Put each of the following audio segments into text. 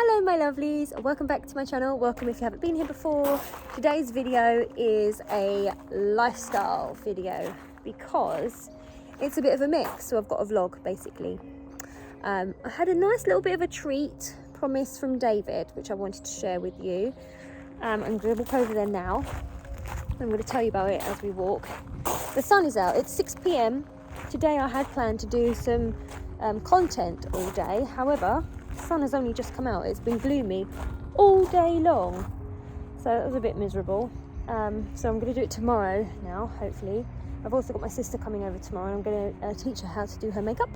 Hello my lovelies, welcome back to my channel. Welcome if you haven't been here before. Today's video is a lifestyle video because it's a bit of a mix, so I've got a vlog basically. I had a nice little bit of a treat promise from David which I wanted to share with you. I'm going to walk over there now. I'm going to tell you about it as we walk. The sun is out, it's 6 p.m. Today I had planned to do some content all day, however the sun has only just come out. It's been gloomy all day long, so it was a bit miserable. So I'm going to do it tomorrow now, hopefully. I've also got my sister coming over tomorrow and I'm going to teach her how to do her makeup,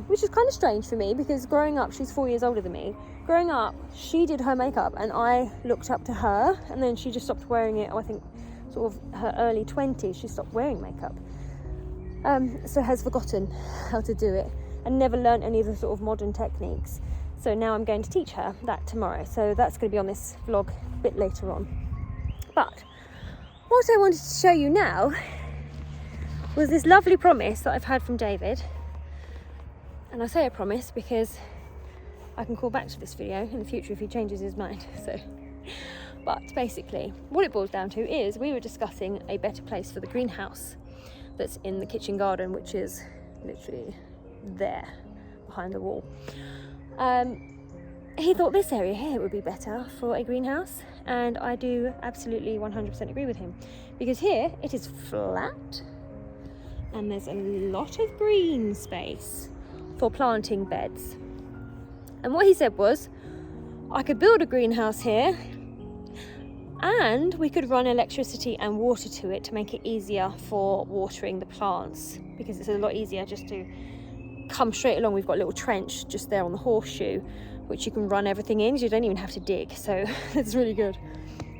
which is kind of strange for me because growing up, she's 4 years older than me. Growing up, she did her makeup and I looked up to her, and then she just stopped wearing it. I think sort of her early 20s, she stopped wearing makeup. So has forgotten how to do it and never learned any of the sort of modern techniques. So now I'm going to teach her that tomorrow. So that's going to be on this vlog a bit later on. But what I wanted to show you now was this lovely promise that I've had from David. And I say a promise because I can call back to this video in the future if he changes his mind. But basically, what it boils down to is we were discussing a better place for the greenhouse that's in the kitchen garden, which is literally there behind the wall. He thought this area here would be better for a greenhouse, and I do absolutely 100% agree with him, because here it is flat and there's a lot of green space for planting beds. And what he said was I could build a greenhouse here and we could run electricity and water to it to make it easier for watering the plants, because it's a lot easier just to come straight along. We've got a little trench just there on the horseshoe which you can run everything in, you don't even have to dig, so it's really good.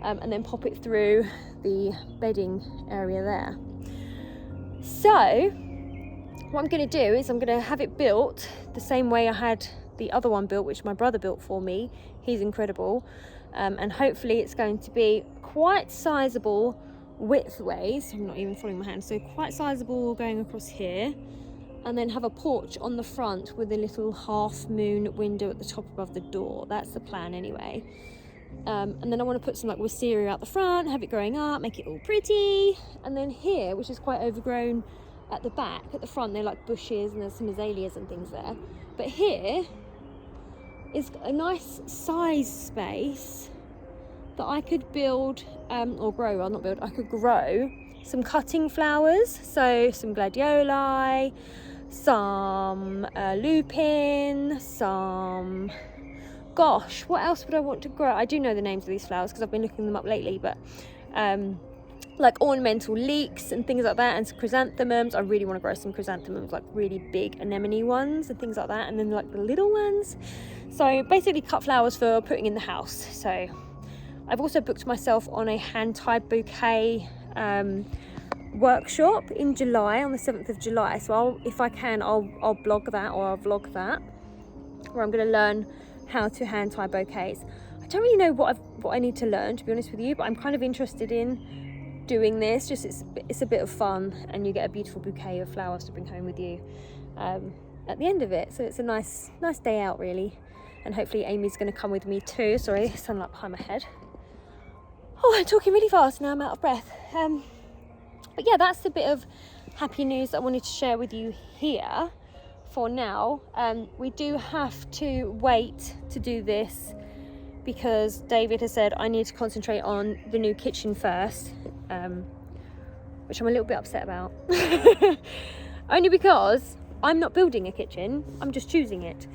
And then pop it through the bedding area there. So what I'm going to do is I'm going to have it built the same way I had the other one built, which my brother built for me. He's incredible. And hopefully it's going to be quite sizable widthways. I'm not even following my hand, so quite sizable going across here, and then have a porch on the front with a little half moon window at the top above the door. That's the plan anyway. And then I want to put some like wisteria out the front, have it growing up, make it all pretty. And then here, which is quite overgrown at the back, at the front they're like bushes and there's some azaleas and things there, but here is a nice size space that I could build or grow, well not build, I could grow some cutting flowers, so some gladioli, some lupin, some, gosh, what else would I want to grow? I do know the names of these flowers because I've been looking them up lately, but like ornamental leeks and things like that, and some chrysanthemums. I really want to grow some chrysanthemums, like really big anemone ones and things like that, and then like the little ones. So basically cut flowers for putting in the house. So I've also booked myself on a hand-tied bouquet workshop in July, on the 7th of July. So if I can, I'll blog that, or I'll vlog that, where I'm going to learn how to hand tie bouquets. I don't really know what I need to learn, to be honest with you, but I'm kind of interested in doing this. Just it's a bit of fun, and you get a beautiful bouquet of flowers to bring home with you at the end of it. So it's a nice day out really, and hopefully Amy's going to come with me too. Sorry, sunlight behind my head. Oh, I'm talking really fast now, I'm out of breath. But yeah, that's the bit of happy news that I wanted to share with you here for now. We do have to wait to do this because David has said I need to concentrate on the new kitchen first, which I'm a little bit upset about. Only because I'm not building a kitchen, I'm just choosing it.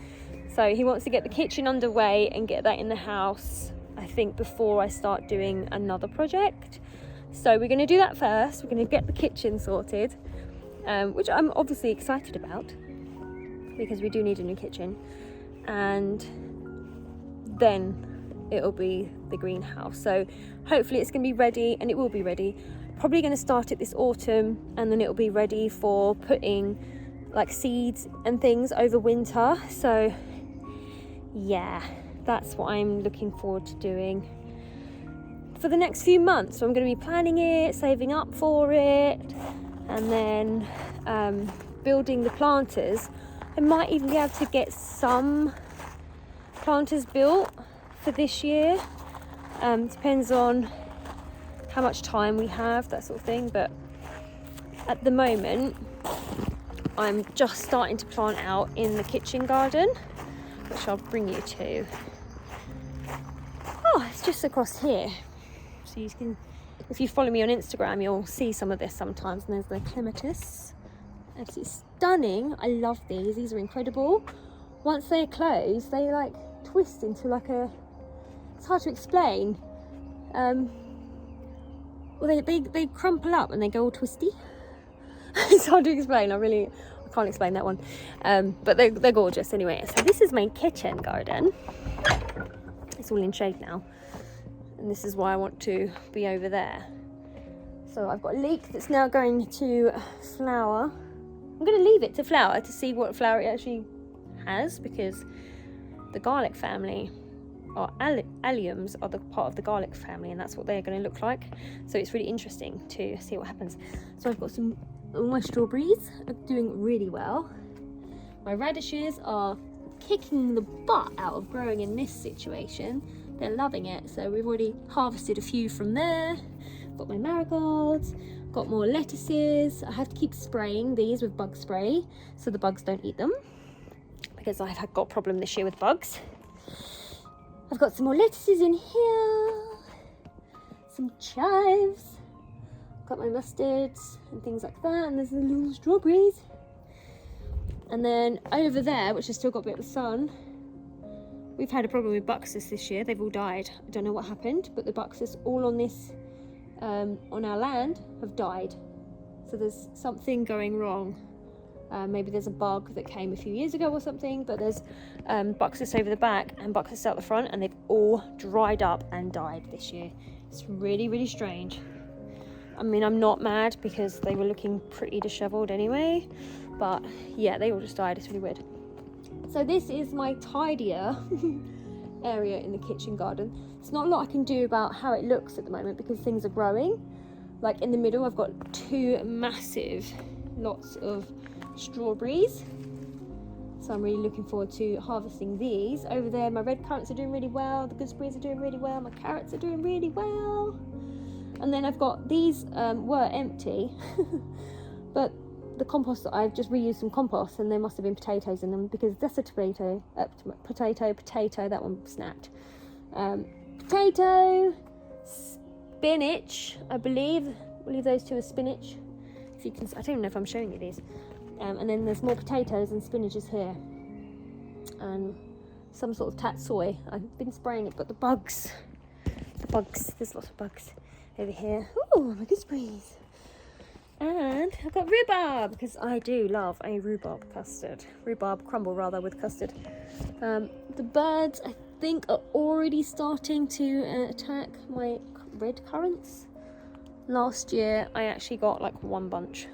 So he wants to get the kitchen underway and get that in the house, I think, before I start doing another project. So we're going to do that first. We're going to get the kitchen sorted, which I'm obviously excited about because we do need a new kitchen, and then it'll be the greenhouse. So hopefully it's going to be ready, and it will be ready. Probably going to start it this autumn, and then it'll be ready for putting like seeds and things over winter. So yeah, that's what I'm looking forward to doing for the next few months. So I'm going to be planning it, saving up for it, and then building the planters. I might even be able to get some planters built for this year. Depends on how much time we have, that sort of thing, but at the moment I'm just starting to plant out in the kitchen garden, which I'll bring you to. Oh, it's just across here, so you can, if you follow me on Instagram, you'll see some of this sometimes. And there's the clematis, absolutely stunning. I love these. These are incredible. Once they're closed, they like twist into like a, it's hard to explain. Well, they crumple up and they go all twisty. It's hard to explain. I can't explain that one. But they're gorgeous anyway. So this is my kitchen garden. It's all in shade now, and this is why I want to be over there. So I've got a leek that's now going to flower. I'm going to leave it to flower to see what flower it actually has, because the garlic family, or alliums, are the part of the garlic family, and that's what they're going to look like. So it's really interesting to see what happens. So I've got my strawberries are doing really well. My radishes are kicking the butt out of growing in this situation. They're loving it. So we've already harvested a few from there. Got my marigolds, got more lettuces. I have to keep spraying these with bug spray so the bugs don't eat them, because I've got a problem this year with bugs. I've got some more lettuces in here, some chives, got my mustards and things like that, and there's the little strawberries. And then over there, which has still got a bit of sun, we've had a problem with buxus this year. They've all died. I don't know what happened, but the buxus all on this, on our land, have died. So there's something going wrong. Maybe there's a bug that came a few years ago or something, but there's buxus over the back and buxus out the front, and they've all dried up and died this year. It's really, really strange. I mean, I'm not mad because they were looking pretty disheveled anyway, but yeah, they all just died. It's really weird. So this is my tidier area in the kitchen garden. It's not a lot I can do about how it looks at the moment because things are growing. Like in the middle, I've got two massive lots of strawberries, so I'm really looking forward to harvesting these. Over there, my red currants are doing really well, the gooseberries are doing really well, my carrots are doing really well. And then I've got these were empty but the compost that I've just reused some compost, and there must have been potatoes in them because that's a potato, that one snapped. Potato, spinach, I believe those two are spinach. If you can, I don't even know if I'm showing you these. And then there's more potatoes and spinaches here, and some sort of tatsoi. I've been spraying it, but the bugs, there's lots of bugs over here. Oh, my gooseberries. And I've got rhubarb, because I do love a rhubarb crumble rather, with custard. The birds, I think, are already starting to attack my red currants. Last year I actually got like one bunch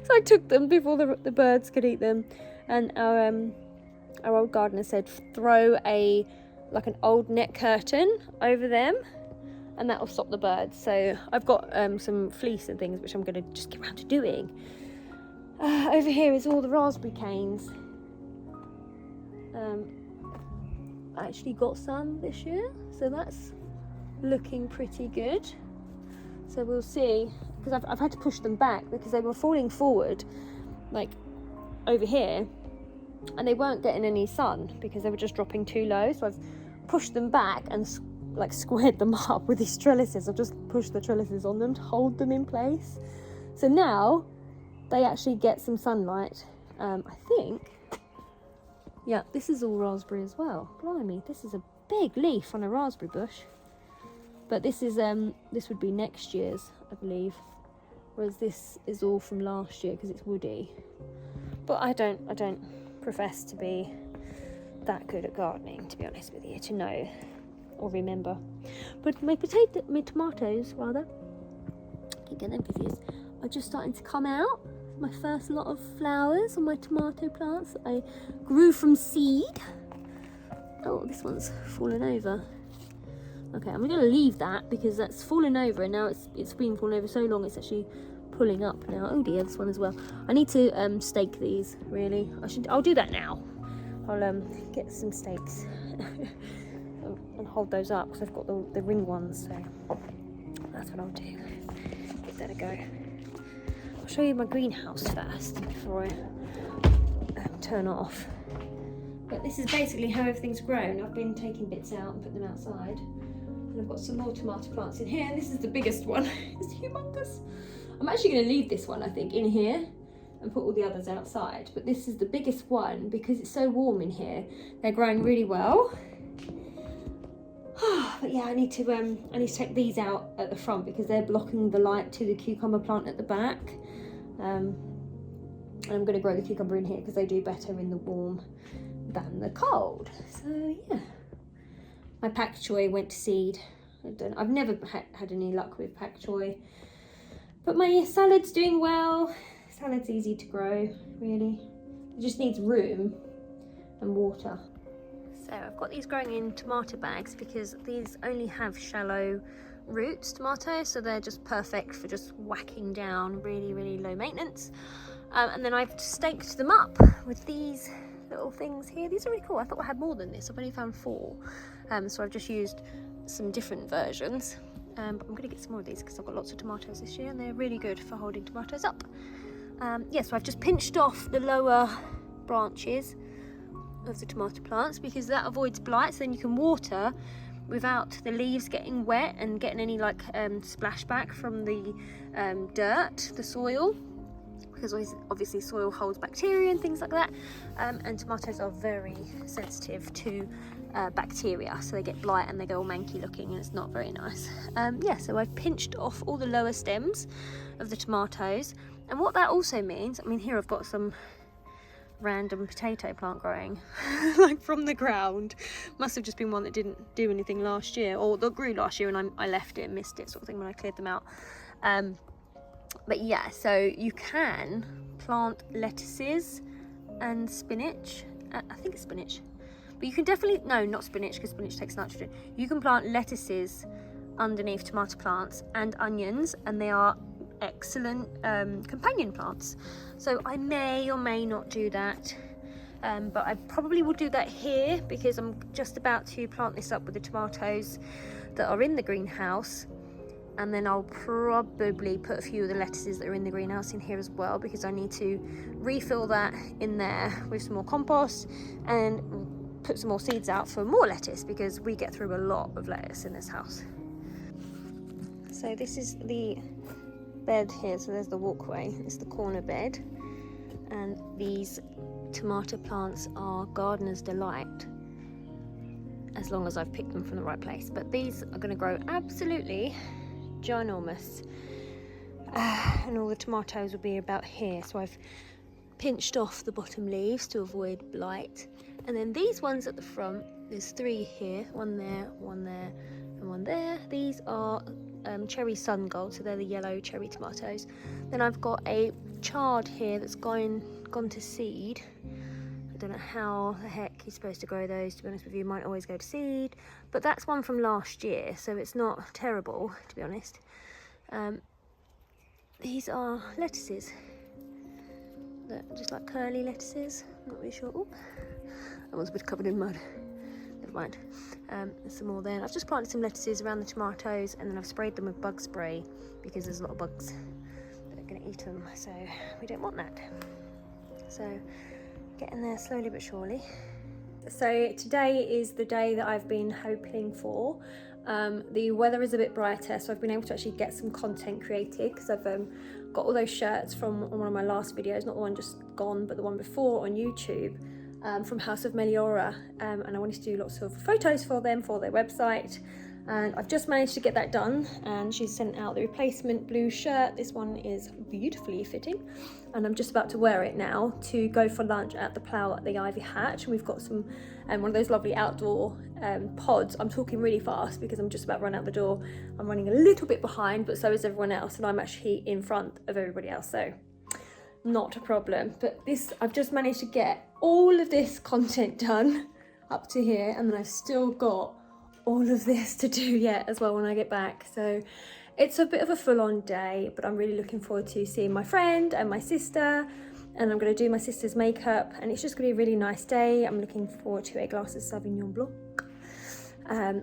so I took them before the birds could eat them, and our old gardener said throw an old net curtain over them and that will stop the birds. So I've got some fleece and things which I'm going to just get around to doing. Over here is all the raspberry canes. I actually got some this year, so that's looking pretty good. So we'll see, because I've had to push them back because they were falling forward, like over here, and they weren't getting any sun because they were just dropping too low. So I've pushed them back and squared them up with these trellises. I've just pushed the trellises on them to hold them in place. So now they actually get some sunlight. I think, yeah, this is all raspberry as well. Blimey, this is a big leaf on a raspberry bush. But this is this would be next year's, I believe, whereas this is all from last year because it's woody. But I don't profess to be that good at gardening, to be honest with you, to know or remember. But my tomatoes rather, keep getting them confused, are just starting to come out. My first lot of flowers on my tomato plants that I grew from seed. Oh, this one's fallen over. Okay, I'm going to leave that because that's fallen over, and now it's been falling over so long it's actually pulling up now. Oh dear, this one as well. I need to stake these, really. I'll do that now. I'll get some stakes and hold those up because I've got the ring ones, so that's what I'll do. Give that a go. I'll show you my greenhouse first before I turn off. But this is basically how everything's grown. I've been taking bits out and putting them outside. And I've got some more tomato plants in here. And this is the biggest one. It's humongous. I'm actually going to leave this one, I think, in here and put all the others outside. But this is the biggest one because it's so warm in here. They're growing really well. But yeah, I need to take these out at the front because they're blocking the light to the cucumber plant at the back. And I'm going to grow the cucumber in here because they do better in the warm than the cold. So yeah, my pak choi went to seed. I've never had any luck with pak choi, but my salad's doing well. Salad's easy to grow, really. It just needs room and water. So I've got these growing in tomato bags because these only have shallow roots, tomatoes, so they're just perfect for just whacking down, really low maintenance. And then I've staked them up with these little things here. These are really cool. I thought I had more than this. I've only found 4. So I've just used some different versions. But I'm going to get some more of these because I've got lots of tomatoes this year and they're really good for holding tomatoes up. Yeah, so I've just pinched off the lower branches of the tomato plants because that avoids blight, so then you can water without the leaves getting wet and getting any like splashback from the dirt, the soil. Because obviously soil holds bacteria and things like that, and tomatoes are very sensitive to bacteria, so they get blight and they go all manky looking and it's not very nice. Yeah, so I've pinched off all the lower stems of the tomatoes, and what that also means, I mean, here I've got some random potato plant growing like from the ground. Must have just been one that didn't do anything last year, or that grew last year and I left it and missed it sort of thing when I cleared them out. But yeah, so you can plant lettuces and spinach. I think it's spinach. But you can definitely, no, not spinach because spinach takes nitrogen. You can plant lettuces underneath tomato plants and onions, and they are excellent companion plants. So I may or may not do that. But I probably will do that here because I'm just about to plant this up with the tomatoes that are in the greenhouse. And then I'll probably put a few of the lettuces that are in the greenhouse in here as well because I need to refill that in there with some more compost and put some more seeds out for more lettuce because we get through a lot of lettuce in this house. So this is the bed here, so there's the walkway, it's the corner bed, and these tomato plants are gardener's delight as long as I've picked them from the right place. But these are going to grow absolutely ginormous, and all the tomatoes will be about here, so I've pinched off the bottom leaves to avoid blight. And then these ones at the front, there's 3 here, one there, and one there. These are cherry sun gold, so they're the yellow cherry tomatoes. Then I've got a chard here that's gone to seed. I don't know how the heck you're supposed to grow those, to be honest with you. Might always go to seed, but that's one from last year, so it's not terrible, to be honest. These are lettuces. They're just like curly lettuces. Not really sure. Ooh, that one's a bit covered in mud. Never mind. There's some more there. I've just planted some lettuces around the tomatoes, and then I've sprayed them with bug spray because there's a lot of bugs that are going to eat them, so we don't want that. So getting there slowly but surely. So today is the day that I've been hoping for. The weather is a bit brighter, so I've been able to actually get some content created because I've got all those shirts from one of my last videos, not the one just gone, but the one before on YouTube, from House of Meliora, and I wanted to do lots of photos for them for their website, and I've just managed to get that done, and she sent out the replacement blue shirt. This one is beautifully fitting, and I'm just about to wear it now to go for lunch at the Plough at the Ivy Hatch. And we've got some one of those lovely outdoor pods. I'm talking really fast because I'm just about to run out the door. I'm running a little bit behind, but so is everyone else, and I'm actually in front of everybody else, so not a problem. But this, I've just managed to get all of this content done up to here, and then I've still got all of this to do yet as well when I get back. So it's a bit of a full-on day, but I'm really looking forward to seeing my friend and my sister and I'm going to do my sister's makeup, and it's just going to be a really nice day. I'm looking forward to a glass of Sauvignon Blanc.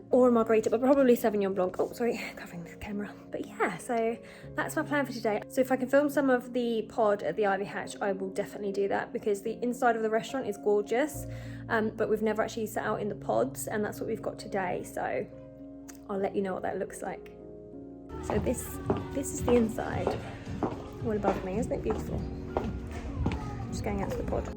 Or a margarita, but probably Sauvignon Blanc. Oh, sorry, covering the camera. But yeah, so that's my plan for today. So if I can film some of the pod at the Ivy Hatch, I will definitely do that, because the inside of the restaurant is gorgeous, but we've never actually sat out in the pods, and that's what we've got today. So I'll let you know what that looks like. So this is the inside. All above me, isn't it beautiful? Just going out to the pod.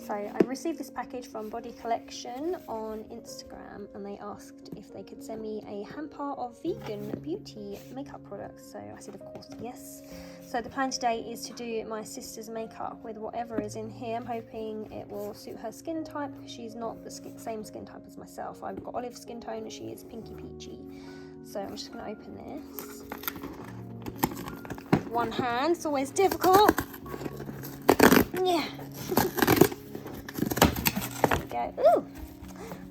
So I received this package from Body Collection on Instagram, and they asked if they could send me a hamper of vegan beauty makeup products. So I said, of course, yes. So the plan today is to do my sister's makeup with whatever is in here. I'm hoping it will suit her skin type, because she's not the same skin type as myself. I've got olive skin tone and she is pinky peachy. So I'm just going to open this. With one hand, it's always difficult. Yeah. Ooh,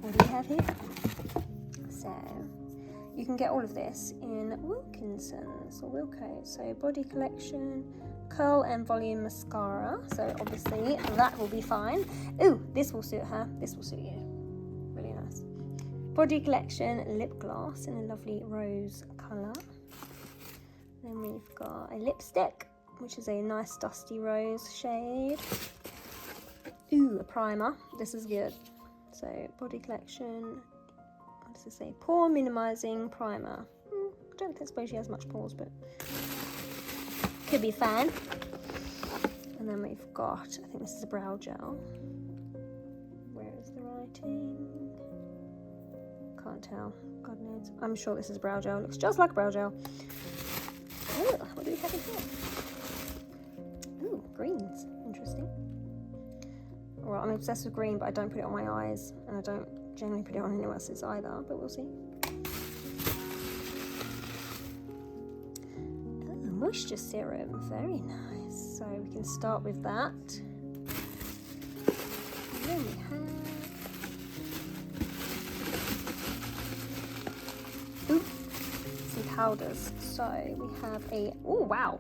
what do we have here? So you can get all of this in Wilkinson's or Wilco. So Body Collection, curl and volume mascara. So obviously that will be fine. Ooh, this will suit her. This will suit you. Really nice. Body Collection lip gloss in a lovely rose colour. Then we've got a lipstick, which is a nice dusty rose shade. Ooh, a primer. This is good. So, Body Collection, what does it say? Pore minimizing primer. I don't suppose she has much pores, but could be fun. And then we've got, I think this is a brow gel. Where is the writing? Can't tell. God knows. I'm sure this is a brow gel. Looks just like a brow gel. Oh, what do we have in here? Ooh, greens. Interesting. Well, I'm obsessed with green, but I don't put it on my eyes, and I don't generally put it on anyone else's either, but we'll see. Oh, moisture serum, very nice. So we can start with that. And then we have... Ooh, some powders. So we have a... Oh, wow.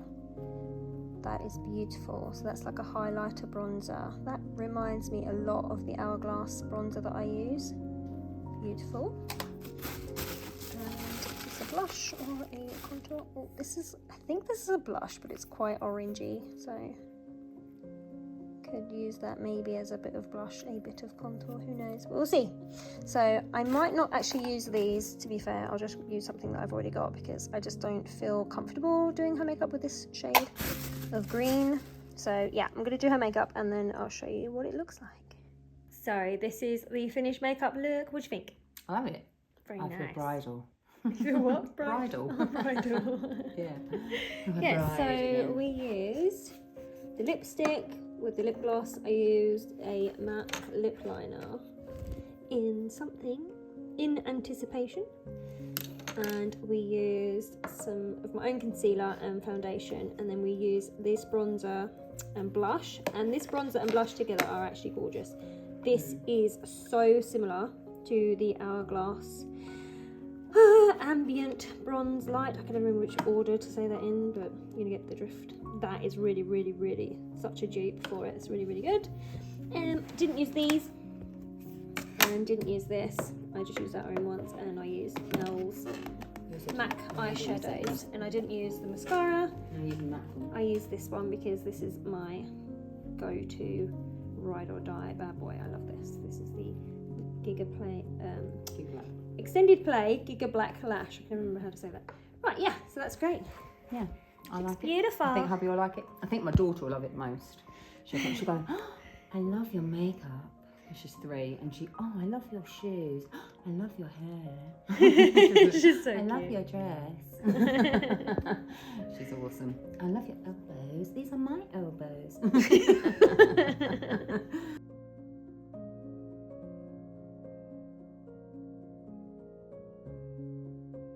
That is beautiful. So that's like a highlighter bronzer. That reminds me a lot of the Hourglass bronzer that I use. Beautiful. And is this a blush or a contour? Oh, I think this is a blush, but it's quite orangey, so could use that maybe as a bit of blush, a bit of contour, who knows, we'll see. So I might not actually use these, to be fair. I'll just use something that I've already got, because I just don't feel comfortable doing her makeup with this shade of green. So yeah, I'm gonna do her makeup and then I'll show you what it looks like. So this is the finished makeup look. What do you think? I love it. Very I nice. feel bridal. You feel what? Bridal. Bridal. Yeah. Yeah, so we used the lipstick with the lip gloss. I used a matte lip liner in something in anticipation. And we used some of my own concealer and foundation, and then we used this bronzer and blush, and this bronzer and blush together are actually gorgeous. This is so similar to the Hourglass ambient bronze light. I can't remember which order to say that in, but you get the drift. That is really, really, really such a dupe for it. It's really, really good. Didn't use these and didn't use this. I just used that only once, and I used Mel's MAC eyeshadows, and I didn't use the mascara. I'm using MAC one. I use this one because this is my go-to ride or die bad boy. I love this. This is the Giga Play Extended Play Giga Black Lash. I can remember how to say that. Right, yeah, so that's great. Yeah, I like it. Beautiful. I think hubby will like it. I think my daughter will love it most. She'll go, oh, I love your makeup. She's 3, and I love your shoes. I love your hair. She's so I cute. love your dress. She's awesome. I love your elbows. These are my elbows.